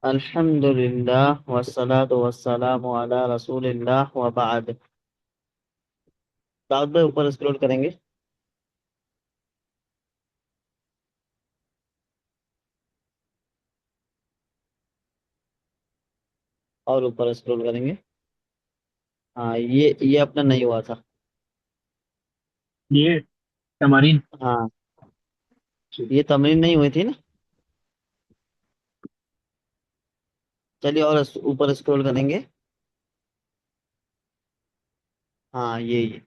الحمد للہ والصلاة والسلام علی رسول اللہ وبعد۔ داؤد بھائی اوپر اسکرول کریں گے اور اوپر اسکرول کریں گے۔ ہاں یہ اپنا نہیں ہوا تھا۔ یہ تمارین ہاں جی یہ تمرین نہیں ہوئی تھی نا۔ چلیے اور اوپر اسکرول کریں گے۔ ہاں یہ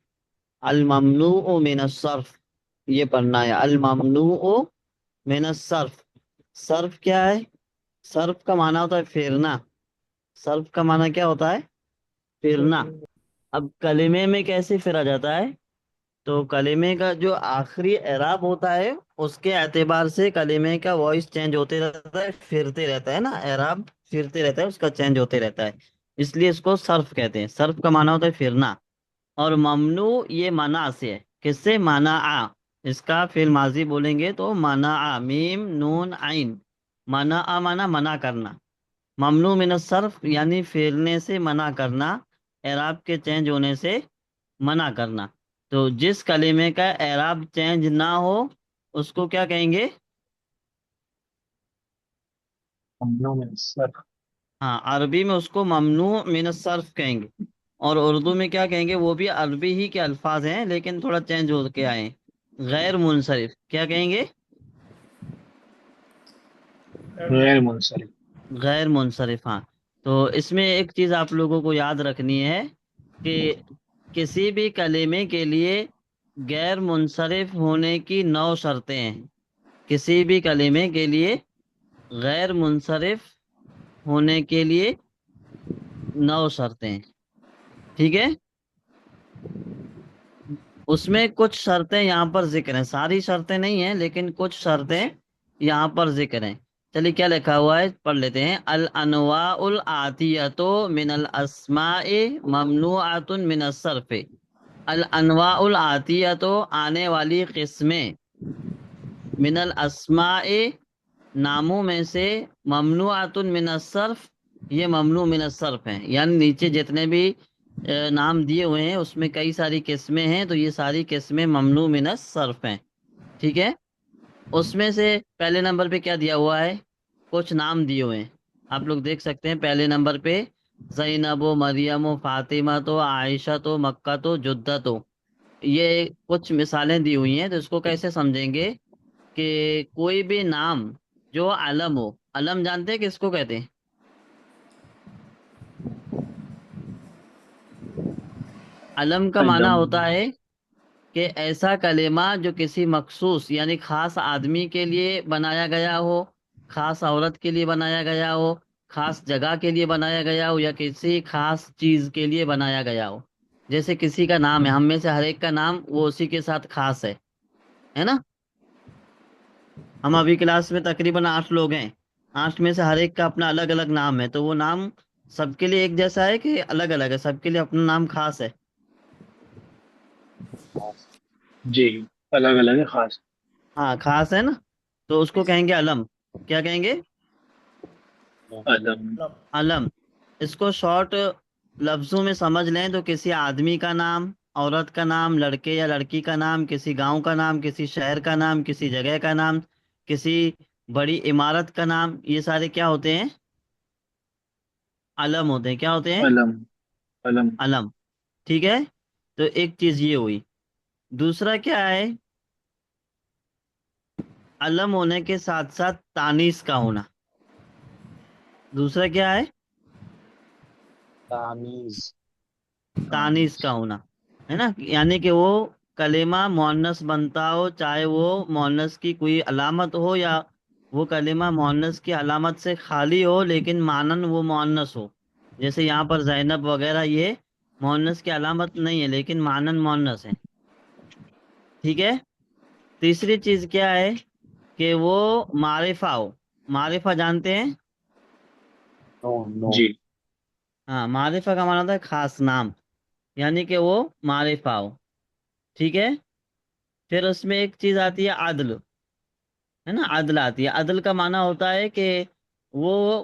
الممنوع من الصرف، یہ پڑھنا ہے الممنوع من الصرف۔ صرف کیا ہے؟ صرف کا معنی ہوتا ہے پھیرنا۔ صرف کا معنی کیا ہوتا ہے؟ پھیرنا۔ اب کلمے میں کیسے پھیرا جاتا ہے؟ تو کلمے کا جو آخری اعراب ہوتا ہے اس کے اعتبار سے کلمے کا وائس چینج ہوتے رہتا ہے، پھرتے رہتا ہے نا، اعراب پھرتے رہتا ہے، اس کا چینج ہوتے رہتا ہے، اس لیے اس کو صرف کہتے ہیں۔ صرف کا معنی ہوتا ہے پھرنا۔ اور ممنوع یہ منع سے ہے، کس سے؟ منع۔ اس کا فعل ماضی بولیں گے تو منع، میم نون عین، منع منع منع کرنا، ممنوع من الصرف یعنی پھیرنے سے منع کرنا، اعراب کے چینج ہونے سے منع کرنا۔ تو جس کلمے کا اعراب چینج نہ ہو اس کو کیا کہیں گے؟ ممنوع من الصرف ہاں عربی میں اس کو ممنوع من الصرف کہیں گے، اور اردو میں کیا کہیں گے؟ وہ بھی عربی ہی کے الفاظ ہیں لیکن تھوڑا چینج ہو کے آئے ہیں۔ غیر منصرف کیا کہیں گے؟ غیر منصرف غیر منصرف، ہاں۔ تو اس میں ایک چیز آپ لوگوں کو یاد رکھنی ہے کہ کسی بھی کلمے کے لیے غیر منصرف ہونے کی 9 شرطیں ہیں۔ کسی بھی کلمے کے لیے غیر منصرف ہونے کے لیے 9 شرطیں ہیں، ٹھیک ہے؟ اس میں کچھ شرطیں یہاں پر ذکر ہیں، ساری شرطیں نہیں ہیں لیکن کچھ شرطیں یہاں پر ذکر ہیں۔ چلیے کیا لکھا ہوا ہے پڑھ لیتے ہیں۔ الانواع الآتیۃ من الاسماء ممنوعۃ من الصرف۔ الانواع الآتیۃ آنے والی قسمیں، من الاسماء ناموں میں سے، ممنوعۃ من الصرف یہ ممنوع من الصرف ہیں، یعنی نیچے جتنے بھی نام دیے ہوئے ہیں اس میں کئی ساری قسمیں ہیں، تو یہ ساری قسمیں ممنوع من الصرف ہیں، ٹھیک ہے؟ اس میں سے پہلے نمبر پہ کیا دیا ہوا ہے؟ کچھ نام دیے ہوئے ہیں، آپ لوگ دیکھ سکتے ہیں پہلے نمبر پہ زینب و مریم و فاطمہ تو عائشہ تو مکہ تو جدہ تو، یہ کچھ مثالیں دی ہوئی ہیں۔ تو اس کو کیسے سمجھیں گے کہ کوئی بھی نام جو علم ہو، علم جانتے ہیں کس کو کہتے ہیں؟ علم کا معنی علم ہوتا ہے کہ ایسا کلمہ جو کسی مخصوص یعنی خاص آدمی کے لیے بنایا گیا ہو، خاص عورت کے لیے بنایا گیا ہو، خاص جگہ کے لیے بنایا گیا ہو، یا کسی خاص چیز کے لیے بنایا گیا ہو۔ جیسے کسی کا نام ہے، ہم میں سے ہر ایک کا نام وہ اسی کے ساتھ خاص ہے نا؟ ہم ابھی کلاس میں تقریباً 8 لوگ ہیں، 8 میں سے ہر ایک کا اپنا الگ الگ نام ہے، تو وہ نام سب کے لیے ایک جیسا ہے کہ الگ الگ ہے؟ سب کے لیے اپنا نام خاص ہے۔ جی الگ الگ ہے خاص ہاں خاص ہے نا، تو اس کو کہیں گے علم۔ کیا کہیں گے؟ علم علم۔ اس کو شارٹ لفظوں میں سمجھ لیں تو کسی آدمی کا نام، عورت کا نام، لڑکے یا لڑکی کا نام، کسی گاؤں کا نام، کسی شہر کا نام، کسی جگہ کا نام، کسی بڑی عمارت کا نام، یہ سارے کیا ہوتے ہیں؟ علم ہوتے ہیں۔ کیا ہوتے ہیں؟ علم علم علم، ٹھیک ہے؟ تو ایک چیز یہ ہوئی۔ دوسرا کیا ہے؟ علم ہونے کے ساتھ ساتھ تانیث کا ہونا۔ دوسرا کیا ہے؟ تامیز تانیث تامیز کا ہونا، ہے نا؟ یعنی کہ وہ کلمہ مؤنث بنتا ہو، چاہے وہ مؤنث کی کوئی علامت ہو یا وہ کلمہ مؤنث کی علامت سے خالی ہو لیکن مانن وہ مؤنث ہو۔ جیسے یہاں پر زینب وغیرہ یہ مؤنث کی علامت نہیں ہے لیکن مانن مؤنث ہے، ٹھیک ہے؟ تیسری چیز کیا ہے؟ کہ وہ معرفہ ہو۔ معرفہ جانتے ہیں؟ جی ہاں معرفہ کا معنی ہوتا ہے خاص نام، یعنی کہ وہ معرفہ ہو، ٹھیک ہے؟ پھر اس میں ایک چیز آتی ہے عدل، ہے نا؟ عدل آتی ہے۔ عدل کا معنی ہوتا ہے کہ وہ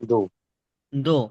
2। 2।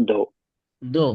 2। 2।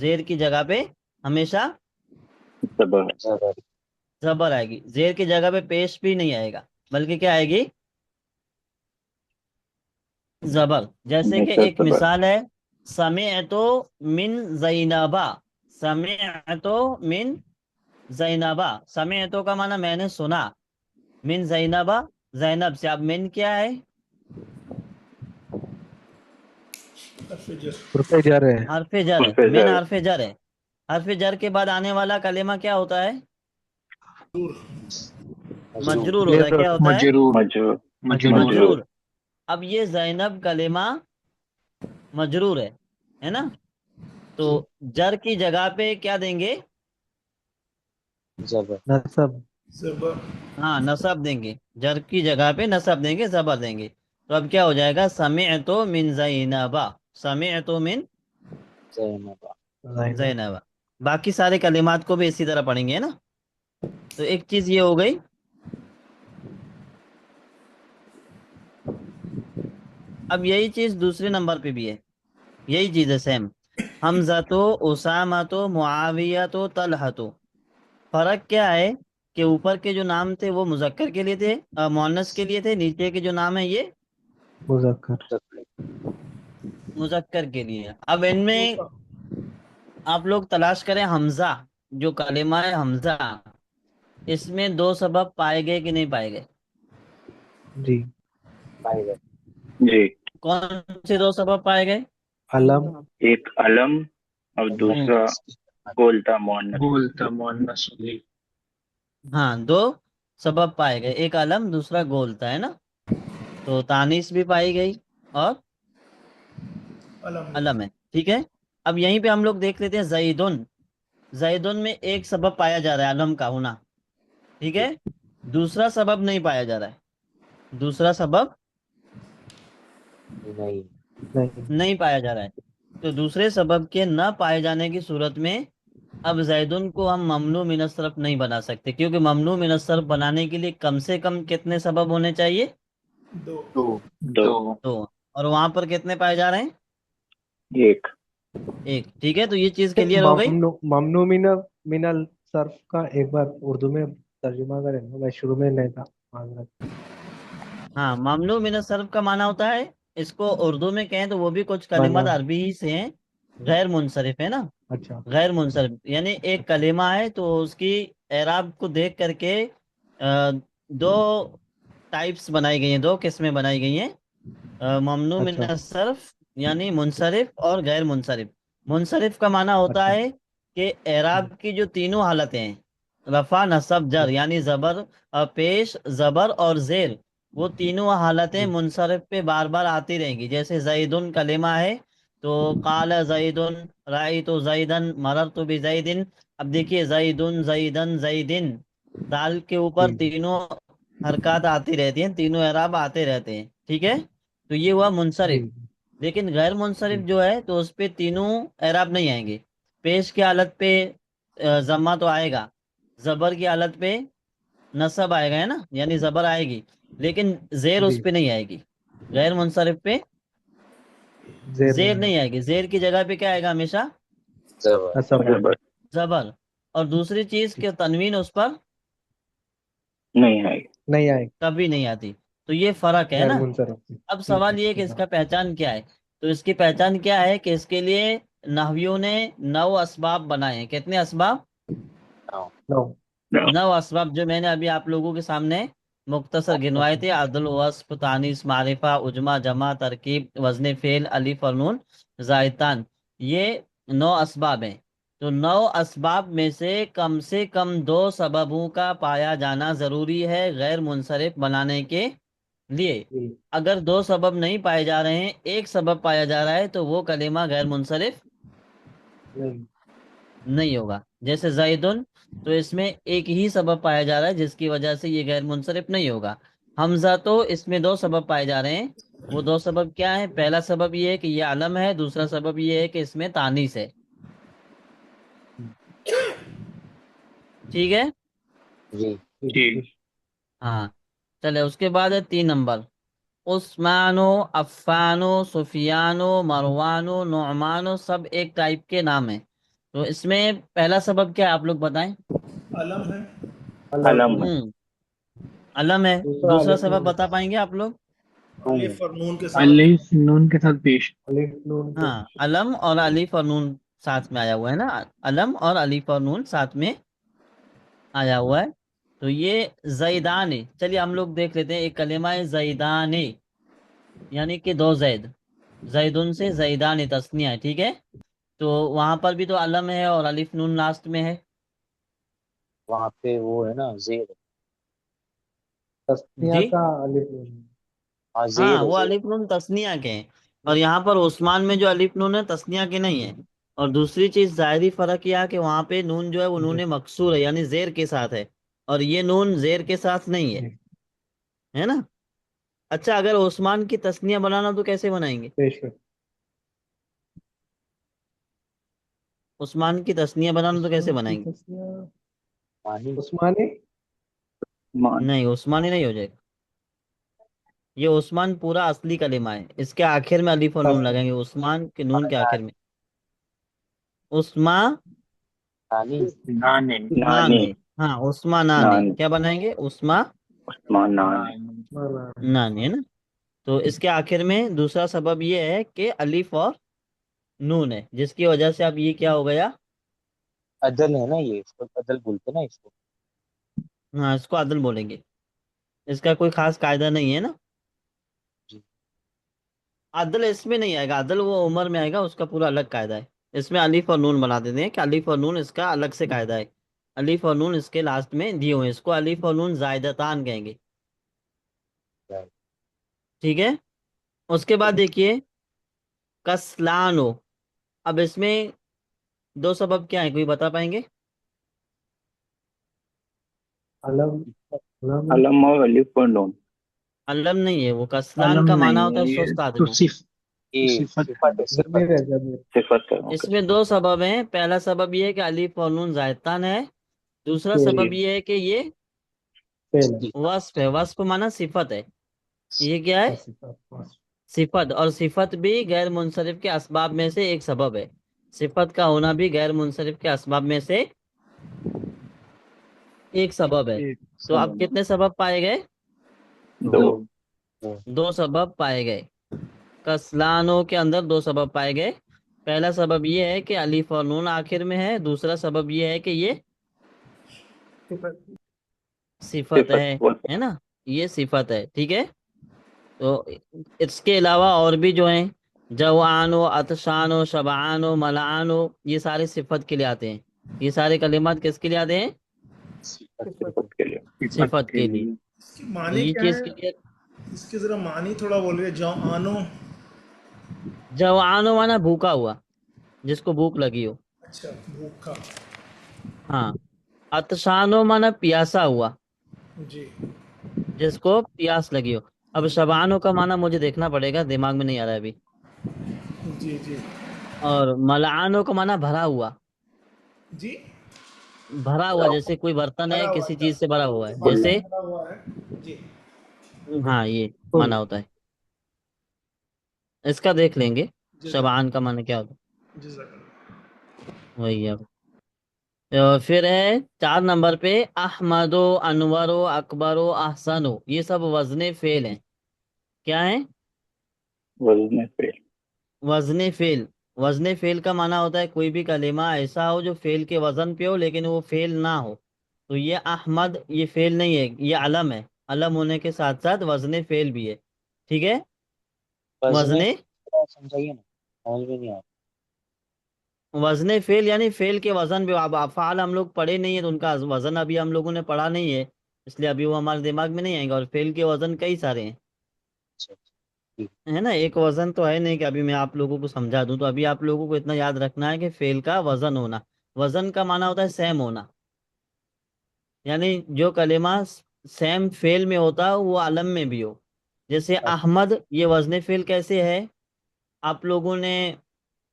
زیر کی جگہ پہ ہمیشہ زبر زبر زبر آئے گی. زیر کی جگہ پہ پیش بھی نہیں آئے گا بلکہ کیا آئے گی؟ زبر. جیسے کہ ہمیشہ ایک زبر. مثال ہے سمعت من زینبا. سمعت من زینبا. سمعت کا معنی میں نے سنا. من زینبا زینب سے. اب من کیا ہے؟ حرف جر ہے. حرف جر. حرف من زر. حرف جر ہے. حرف جر کے بعد آنے والا کلمہ کیا ہوتا ہے؟ مجرور ہوتا ہے. جر کیا ہوتا ہے؟ مجرور. مجرور. اب یہ زینب کلمہ مجرور ہے نا؟ تو جر کی جگہ پہ کیا دیں گے؟ زبر نصب. ہاں نصب دیں گے. جر کی جگہ پہ نصب دیں گے، زبر دیں گے. تو اب کیا ہو جائے گا؟ سمعت من زینبا. سمعت من زینب زینب. زینبا. باقی سارے کلمات کو بھی اسی طرح پڑھیں گے نا. تو ایک چیز یہ ہو گئی. اب یہی چیز دوسرے نمبر پہ بھی ہے. یہی چیز ہے سیم. حمزہ تو اسامہ تو معاویہ تو طلحہ تو. فرق کیا ہے کہ اوپر کے جو نام تھے وہ مذکر کے لیے تھے، مؤنث کے لیے تھے. نیچے کے جو نام ہے یہ مذکر. مذکر کے لیے. اب ان میں آپ لوگ تلاش کریں حمزہ. جو کلمہ ہے حمزہ، اس میں دو سبب پائے گئے کہ نہیں پائے گئے؟ جی. پائے گئے. جی. کون سے دو سبب پائے گئے؟ علم. ایک علم اور دوسرا گولتا مؤنث. ہاں دو سبب پائے گئے. ایک علم، دوسرا گولتا ہے نا. تو تانیث بھی پائی گئی اور علم ہے. ٹھیک ہے. اب یہیں پہ ہم لوگ دیکھ لیتے ہیں زیدن. زیدن میں ایک سبب پایا جا رہا ہے علم کا ہونا. ٹھیک ہے. دوسرا سبب نہیں پایا جا رہا ہے. دوسرا سبب نہیں. نہیں. نہیں پایا جا رہا ہے. تو دوسرے سبب کے نہ پائے جانے کی صورت میں اب زیدن کو ہم ممنوع من الصرف نہیں بنا سکتے، کیونکہ ممنوع من الصرف بنانے کے لیے کم سے کم کتنے سبب ہونے چاہیے؟ دو. دو. اور وہاں پر کتنے پائے جا رہے ہیں؟ ایک. ایک. ٹھیک ہے. تو یہ چیز کلیئر ہو گئی. ممنوع من الصرف کا ایک بار اردو میں ترجمہ کریں. میں شروع میں نہیں تھا. معذرت. ہاں ممنوع من الصرف کا معنی ہوتا ہے، اس کو اردو میں کہیں تو وہ بھی کچھ کلمات مانا. عربی ہی سے ہیں. غیر منصرف ہے نا. اچھا. غیر منصرف یعنی ایک کلمہ ہے تو اس کی اعراب کو دیکھ کر کے دو ٹائپس بنائی گئی ہیں، دو قسمیں بنائی گئی ہیں. ممنوع من اچھا. الصرف یعنی منصرف اور غیر منصرف. منصرف کا معنی ہوتا اچھا. ہے کہ اعراب کی جو تینوں حالتیں ہیں، رفع نصب جر یعنی زبر پیش زبر اور زیر، وہ تینوں حالتیں منصرف پہ بار بار آتی رہیں گی. جیسے زیدن کلمہ ہے تو قال زیدن رأیت زیدن مررت بزیدن. اب دیکھیے زیدن زیدن زیدن، دال کے اوپر جی. تینوں حرکات آتی رہتی ہیں، تینوں اعراب آتے رہتے ہیں. ٹھیک ہے. تو یہ ہوا منصرف. جی. لیکن غیر منصرف جی. جو ہے تو اس پہ تینوں اعراب نہیں آئیں گے. پیش کی حالت پہ ضمہ تو آئے گا، زبر کی حالت پہ نصب آئے گا ہے نا، یعنی زبر آئے گی، لیکن زیر جی. اس پہ نہیں آئے گی. غیر منصرف پہ زیر نہیں آئے گی. زیر کی جگہ پہ کیا آئے گا ہمیشہ؟ زبر نصب. زبر. زبر. اور دوسری چیز کہ تنوین اس پر نہیں آئی. نہیں آئے. کبھی نہیں آتی. تو یہ فرق ہے غیر نا. منصرف. اب سوال یہ ہے کہ اس کا پہچان کیا ہے؟ تو اس کی پہچان کیا ہے کہ اس کے لیے نحویوں نے 9 اسباب بنائے ہیں. کتنے اسباب؟ نو. 9 اسباب جو میں نے ابھی آپ لوگوں کے سامنے مختصر گنوائے تھے. عدل، وصف، تانیث، معرفہ، عجمہ، جمع، ترکیب، وزن فعل، الف اور نون، زائدتان. یہ 9 اسباب ہیں. تو 9 اسباب میں سے کم 2 سببوں کا پایا جانا ضروری ہے غیر منصرف بنانے کے لیے. جی. اگر 2 سبب نہیں پائے جا رہے ہیں، ایک سبب پایا جا رہا ہے تو وہ کلمہ غیر منصرف نہیں. نہیں ہوگا. جیسے زیدن تو اس میں ایک ہی سبب پایا جا رہا ہے جس کی وجہ سے یہ غیر منصرف نہیں ہوگا. حمزہ تو اس میں 2 سبب پائے جا رہے ہیں. وہ 2 سبب کیا ہیں؟ پہلا سبب یہ ہے کہ یہ علم ہے، دوسرا سبب یہ ہے کہ اس میں تانیث ہے. ٹھیک ہے. جی. جی. ہاں چلے. اس کے بعد ہے 3 نمبر. عثمانو، عفانو، سفیانو، مروانو، نعمانو سب ایک ٹائپ کے نام ہیں. تو اس میں پہلا سبب کیا ہے آپ لوگ بتائیں؟ علم ہے، علم ہے، ہوں علم ہے. دوسرا دوسرا الف سبب نون، بتا پائیں گے آپ لوگ؟ الف اور نون کے ساتھ الف نون کے ساتھ پیش. الف نون ہاں علم اور الف اور نون ساتھ میں آیا ہوا ہے نا. علم اور الف اور نون ساتھ میں آیا ہوا ہے. تو یہ زیدان. چلیے ہم لوگ دیکھ لیتے ہیں. ایک کلمہ ہے زیدان، یعنی کہ دو زید. زیدن سے زیدان تسنیہ ہے، ٹھیک ہے. تو وہاں پر بھی تو علم ہے اور الف نون لاسٹ میں ہے. وہاں پہ وہ ہے نا زیر. تسنیہ جی کا الف نون ہے۔ ہاں ہاں، زیر ہے وہ زیر. الف نون تسنیہ کے ہیں. اور یہاں پر عثمان میں جو الف نون ہے تسنیہ کے نہیں ہے. اور دوسری چیز ظاہری فرق یہ ہے کہ وہاں پہ نون جو ہے وہ نون جی مکسور ہے، یعنی زیر کے ساتھ ہے. اور یہ نون زیر کے ساتھ نہیں ہے، جی ہے نا. اچھا، اگر عثمان کی تسنیہ بنانا تو کیسے بنائیں گے؟ پیش کر عثمان کی تسنیہ بنانا تو کیسے عثمان کی بنائیں گے؟ تسنیہ مانی. عثمانی مان. نہیں، عثمانی نہیں ہو جائے گا. یہ عثمان پورا اصلی کلمہ ہے. اس کے آخر میں الف اور نون تسنیہ لگیں گے، عثمان کے نون کے آخر میں. عثمان مانی. نانے. نانے. ہاں عثمان نانے نان. کیا بنائیں گے؟ عثمان عثمان نان. مانا نانے، ہے نا. تو اس کے آخر میں دوسرا سبب یہ ہے کہ الف اور نون ہے، جس کی وجہ سے اب یہ کیا ہو گیا؟ عدل ہے نا، یہ اس کو عدل بولتے نا اس کو. ہاں، اس کو عدل بولیں گے. اس کا کوئی خاص قاعدہ نہیں ہے نا. جی. عدل اس میں نہیں آئے گا. عدل وہ عمر میں آئے گا، اس کا پورا الگ قاعدہ ہے. اس میں الف اور نون بنا دیتے ہیں کہ الف اور نون اس کا الگ سے قاعدہ ہے. الف اور نون اس کے لاسٹ میں دیے ہوئے ہیں. اس کو الف اور نون زائدتان کہیں گے، ٹھیک ہے. اس کے بعد دیکھیے کسلانو. اب اس میں دو سبب کیا ہیں، کوئی بتا پائیں گے؟ علم علم علم اور الف اور نون. علم نہیں ہے وہ. کسلان علم کا معنی نہیں ہوتا ہے ہے یہ سست تو آدمی. یہ صفت صفت ہے ضمیر صفت. ہے ضمیر صفت ہے. اس اوکے. میں دو سبب ہیں. پہلا سبب یہ ہے کہ الف اور نون زائدتان ہے. دوسرا فعل سبب یہ ہے کہ یہ فعل ہے وصف ہے. وصف معنی صفت ہے. یہ کیا ہے؟ صفات صفت. اور صفت بھی غیر منصرف کے اسباب میں سے ایک سبب ہے. صفت کا ہونا بھی غیر منصرف کے اسباب میں سے ایک سبب ہے. ایک تو اب سبب. کتنے سبب پائے گئے؟ دو. دو سبب پائے گئے. کسلانوں کے اندر دو سبب پائے گئے. پہلا سبب یہ ہے کہ الف اور نون آخر میں ہے. دوسرا سبب یہ ہے کہ یہ صفت ہے نا. یہ صفت ہے، ٹھیک ہے. تو اس کے علاوہ اور بھی جو ہیں، جوان و عطشان و شبعان و ملعان و، یہ سارے صفت کے لیے آتے ہیں. یہ سارے کلمات کس کے لیے آتے ہیں؟ صفت کے لیے. صفت کے لیے. اس کی تو معنی یہ کیا چیز ہے؟ کے لیے اس کے ذرا معنی تھوڑا بولئے. جو آنو. جوان و مانا بھوکا ہوا، جس کو بھوک لگی ہو. اچھا، بھوکا. ہاں. عطشان و مانا پیاسا ہوا، جی جس کو پیاس لگی ہو. اب شبعانوں کا معنی مجھے دیکھنا پڑے گا، دماغ میں نہیں آ رہا ہے ابھی. جی جی اور ملعانوں کا معنی بھرا ہوا. جی. بھرا ہوا جیسے کوئی برتن ہے بھرا ہوا. کسی اچھا، چیز سے بھرا ہوا ہے، برتن جیسے بھرا ہوا ہے. جی. ہاں یہ معنی ہوتا ہے. اس کا دیکھ لیں گے جزاک شبعان کا معنی کیا ہوتا جزاک اللہ. ہے. وہی اب پھر ہے 4 نمبر پہ احمد و انور و اکبر و احسن و. یہ سب وزن فعل ہیں. کیا ہیں؟ وزن فعل. وزن فعل. وزن فعل کا معنی ہوتا ہے کوئی بھی کلمہ ایسا ہو جو فعل کے وزن پہ ہو لیکن وہ فعل نہ ہو. تو یہ احمد یہ فعل نہیں ہے، یہ علم ہے. علم ہونے کے ساتھ ساتھ وزن فعل بھی ہے، ٹھیک ہے. وزن وزن سمجھائیے نا، سمجھ میں نہیں آیا. وزن فعل یعنی فعل کے وزن پہ. اب افعال ہم لوگ پڑھے نہیں ہیں تو ان کا وزن ابھی ہم لوگوں نے پڑھا نہیں ہے، اس لیے ابھی وہ ہمارے دماغ میں نہیں آئیں گے. اور فعل کے وزن کئی سارے ہیں، اچھا ٹھیک. ہے نا. ایک وزن تو ہے نہیں کہ ابھی میں آپ لوگوں کو سمجھا دوں. تو ابھی آپ لوگوں کو اتنا یاد رکھنا ہے کہ فعل کا وزن ہونا. وزن کا معنی ہوتا ہے سیم ہونا، یعنی جو کلمہ سیم فعل میں ہوتا ہے وہ علم میں بھی ہو. جیسے احمد، یہ وزن فعل کیسے ہے؟ آپ لوگوں نے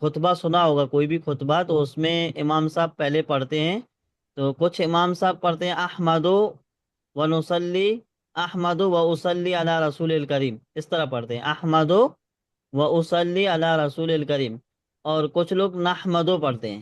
خطبہ سنا ہوگا، کوئی بھی خطبہ، تو اس میں امام صاحب پہلے پڑھتے ہیں. تو کچھ امام صاحب پڑھتے ہیں احمد و نصلی، احمد و اسلی علی رسول الکریم، اس طرح پڑھتے ہیں احمد و اسلی علی رسول الکریم. اور کچھ لوگ نحمدو پڑھتے ہیں.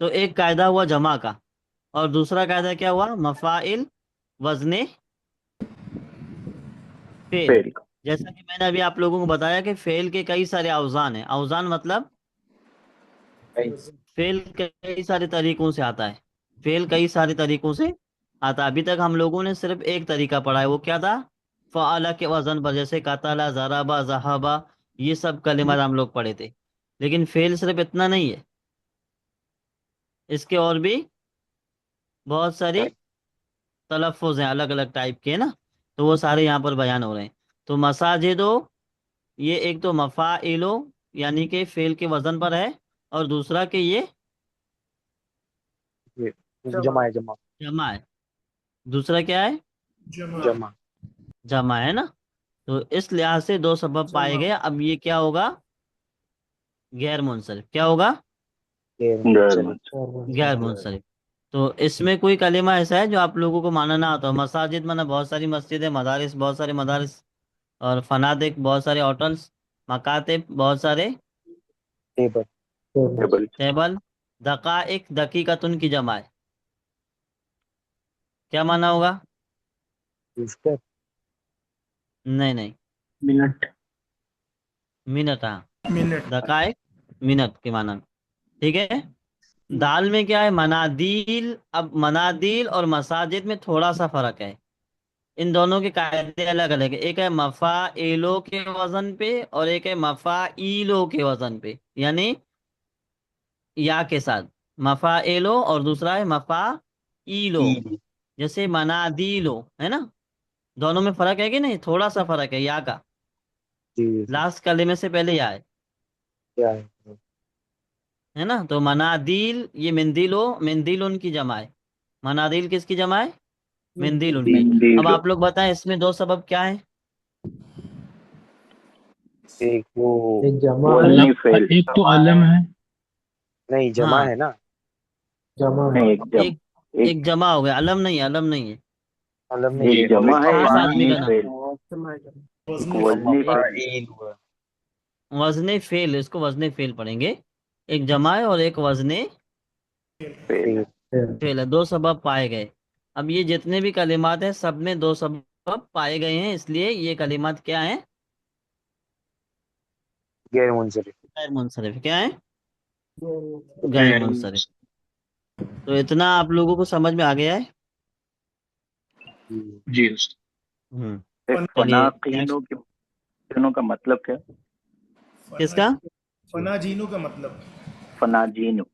تو ایک قاعدہ ہوا جمع کا، اور دوسرا قاعدہ کیا ہوا؟ مفاعل وزن فعل. فعل کا. جیسا کہ میں نے ابھی آپ لوگوں کو بتایا کہ فعل کے کئی سارے اوزان ہیں. اوزان مطلب فعل کئی سارے طریقوں سے آتا ہے. فعل کئی سارے طریقوں سے آتا ہے. ابھی تک ہم لوگوں نے صرف ایک طریقہ پڑھا ہے، وہ کیا تھا؟ فعل کے وزن پر، جیسے قتل، ضرب، ذہب، یہ سب کلمات ہم لوگ پڑھے تھے. لیکن فعل صرف اتنا نہیں ہے، اس کے اور بھی بہت ساری تلفظ ہیں الگ الگ ٹائپ کے، نا. تو وہ سارے یہاں پر بیان ہو رہے ہیں. تو مساجدو، یہ ایک تو مفاعلو یعنی کہ فعل کے وزن پر ہے، اور دوسرا کہ یہ جمع ہے، جمع جمع ہے. دوسرا کیا ہے؟ جمع. جمع جمع ہے نا. تو اس لحاظ سے دو سبب پائے جمع. گئے. اب یہ کیا ہوگا؟ غیر منصرف. کیا ہوگا؟ غیر غیر منصرف. غیر منصرف. تو اس میں کوئی کلمہ ایسا ہے جو آپ لوگوں کو مانا نہ آتا ہو؟ مساجد مانا بہت ساری مسجدیں، مدارس بہت سارے مدارس، اور فنادق بہت سارے ہوٹلس، مکاتب بہت سارے ٹیبل. ٹیبل. ٹیبل. دقائق دقیقتن کی جمع ہے. کیا مانا ہوگا؟ رجسٹر. نہیں نہیں، منٹ. منٹ. ہاں، منٹ. دقائق منٹ کے معنی میں. ٹھیک ہے. دال میں کیا ہے؟ منادیل. اب منادیل اور مساجد میں تھوڑا سا فرق ہے. ان دونوں کے قاعدے الگ الگ ہیں. ایک ہے مفاعلو کے وزن پہ، اور ایک ہے مفاعیلو کے وزن پہ، یعنی یا کے ساتھ مفاعلو، اور دوسرا ہے مفاعیلو. جیسے منادیلو ہے نا، دونوں میں فرق ہے کہ نہیں؟ تھوڑا سا فرق ہے یا کا. جی لاسٹ کلمے سے پہلے یا کیا ہے؟ ہے نا. تو منادیل، یہ مندیلو، مندیل ان کی جمع ہے. منادیل کس کی جمع ہے؟ مندیل ان کی. اب مندیل. آپ لوگ بتائیں اس میں دو سبب کیا ہیں؟ ایک وہ ایک جمع وہ ہے، نہیں فعل. ایک تو علم ہے. نہیں جمع ہاں، ہے نا. جمع نہیں، ایک جمع. ایک ایک جمع ہو گیا. علم نہیں ہے، علم نہیں ہے. علم نہیں ہے. ایک اور جمع ایک ہے، خاص ایک آدمی وزنی کا نام. فعل. ایک وزن وزنی فعل. مفاعیل ہوا. وزن فعل، اس کو وزن فعل پڑھیں گے. ایک جمع ہے اور ایک وزن فعل. فعل ہے. دو سبب پائے گئے. اب یہ جتنے بھی کلمات ہیں سب میں دو سبب پائے گئے ہیں، اس لیے یہ کلمات کیا ہیں؟ غیر منصرف. غیر منصرف. کیا ہیں؟ غیر منصرف. تو اتنا آپ لوگوں کو سمجھ میں آ گیا ہے؟ جی استاد. ہوں. فنا چلیے قینوں next. کے قینوں کا مطلب کیا؟ کس کا؟ فنا جینو کا مطلب فنا جینو.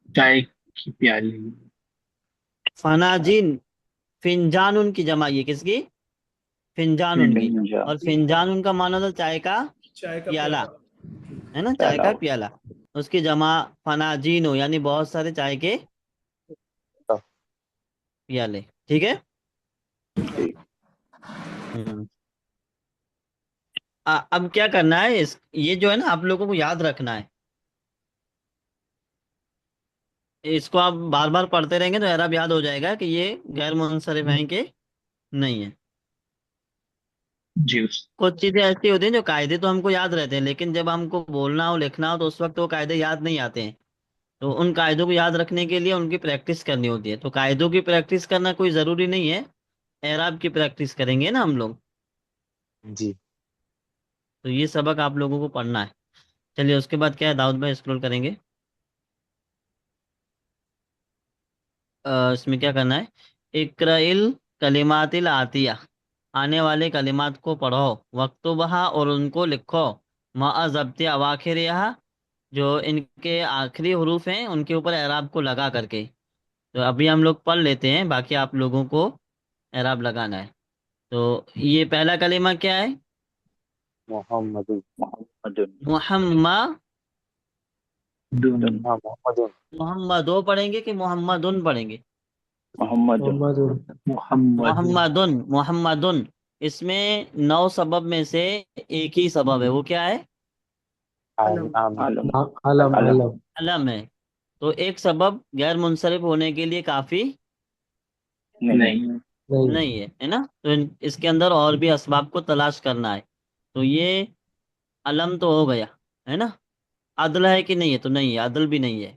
چائے کی پیالی. فناجین، فنجان ان کی جمع. یہ کس کی؟ فنجان ان کی. اور فنجان ان کا معنی ہوتا چائے کا چائے کا پیالہ، پیالہ. ہے نا، چائے کا پیالہ. اس کی جمع فناجینو، یعنی بہت سارے چائے کے پیالے. ٹھیک ہے. ہوں. اب کیا کرنا ہے؟ یہ جو ہے نا آپ لوگوں کو یاد رکھنا ہے. اس کو آپ بار بار پڑھتے رہیں گے تو اعراب یاد ہو جائے گا کہ یہ غیر منصرف ہیں کہ نہیں ہے. جی استاد. کچھ چیزیں ایسی ہوتی ہیں جو قاعدے تو ہم کو یاد رہتے ہیں، لیکن جب ہم کو بولنا ہو لکھنا ہو تو اس وقت وہ قاعدے یاد نہیں آتے ہیں. تو ان قاعدوں کو یاد رکھنے کے لیے ان کی پریکٹس کرنی ہوتی ہے. تو قاعدوں کی پریکٹس کرنا کوئی ضروری نہیں ہے، اعراب کی پریکٹس کریں گے نا ہم لوگ. جی تو یہ سبق آپ لوگوں کو پڑھنا ہے. چلیے اس کے بعد کیا ہے؟ داؤد بھائی اسکرول کریں گے. اس میں کیا کرنا ہے؟ اقرأ کلمات العاتیہ، آنے والے کلمات کو پڑھو. وقتبہا، اور ان کو لکھو. مع ضبط اواخرہا، جو ان کے آخری حروف ہیں ان کے اوپر اعراب کو لگا کر کے. تو ابھی ہم لوگ پڑھ لیتے ہیں، باقی آپ لوگوں کو اعراب لگانا ہے. تو یہ پہلا کلمہ کیا ہے؟ محمد. محمد. محمد. ہاں محمد. محمدو پڑھیں گے کہ محمدن پڑھیں گے؟ محمد. محمد محمد. محمدن. محمدن. اس میں 9 سبب میں سے ایک ہی سبب ہے. وہ کیا ہے؟ عالم. علم علم. علم علم ہے. تو ایک سبب غیر منصرف ہونے کے لیے کافی نہیں. نہیں. نہیں ہے، ہے نا. تو اس کے اندر اور بھی اسباب کو تلاش کرنا ہے. تو یہ علم تو ہو گیا، ہے نا. عدل ہے کہ نہیں ہے؟ تو نہیں ہے، عدل بھی نہیں ہے.